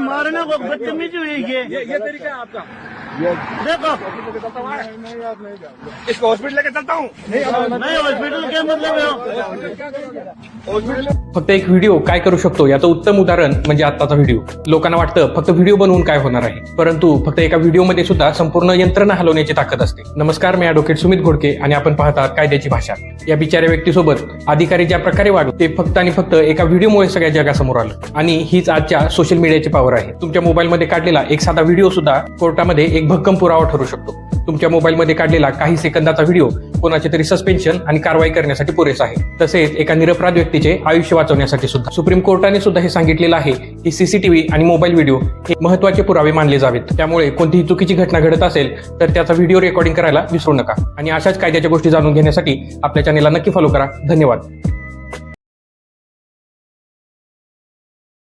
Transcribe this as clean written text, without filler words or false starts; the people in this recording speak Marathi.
मारने को बदतमीजी हुई ये तरीका है आपका। देखो इसको हॉस्पिटल लेके चलता हूँ। नहीं हॉस्पिटल क्या मतलब है? फक्त एक व्हिडिओ काय करू शकतो याचं उत्तम उदाहरण म्हणजे आत्ताचा व्हिडिओ। लोकांना वाटतं फक्त व्हिडिओ बनवून काय होणार आहे, परंतु फक्त एका व्हिडिओमध्ये सुद्धा संपूर्ण यंत्रणा हलवण्याची ताकद असते। नमस्कार, मी ॲडव्होकेट सुमित घोडके आणि आपण पाहतात कायद्याची भाषा। या बिचाऱ्या व्यक्तीसोबत अधिकारी ज्या प्रकारे वागले ते फक्त आणि फक्त एका व्हिडिओमुळे सगळ्या जगासमोर आलं आणि हीच आजच्या सोशल मीडियाची पॉवर आहे। तुमच्या मोबाईलमध्ये काढलेला एक साधा व्हिडिओ सुद्धा कोर्टामध्ये एक भक्कम पुरावा ठरू शकतो। तुमच्या मोबाईलमध्ये काढलेला काही सेकंदाचा व्हिडिओ कोणाचे तरी सस्पेन्शन आणि कारवाई करण्यासाठी पुरेसा आहे, तसेच एका निरपराध व्यक्तीचे आयुष्य वाचवण्यासाठी सुद्धा। सुप्रीम कोर्टाने सुद्धा हे सांगितलेलं आहे की सीसीटीव्ही आणि मोबाईल व्हिडिओ हे महत्त्वाचे पुरावे मानले जावेत। त्यामुळे कोणतीही चुकीची घटना घडत असेल तर त्याचा व्हिडिओ रेकॉर्डिंग करायला विसरू नका। आणि अशाच कायद्याच्या गोष्टी जाणून घेण्यासाठी आपल्या चॅनेलला नक्की फॉलो करा। धन्यवाद।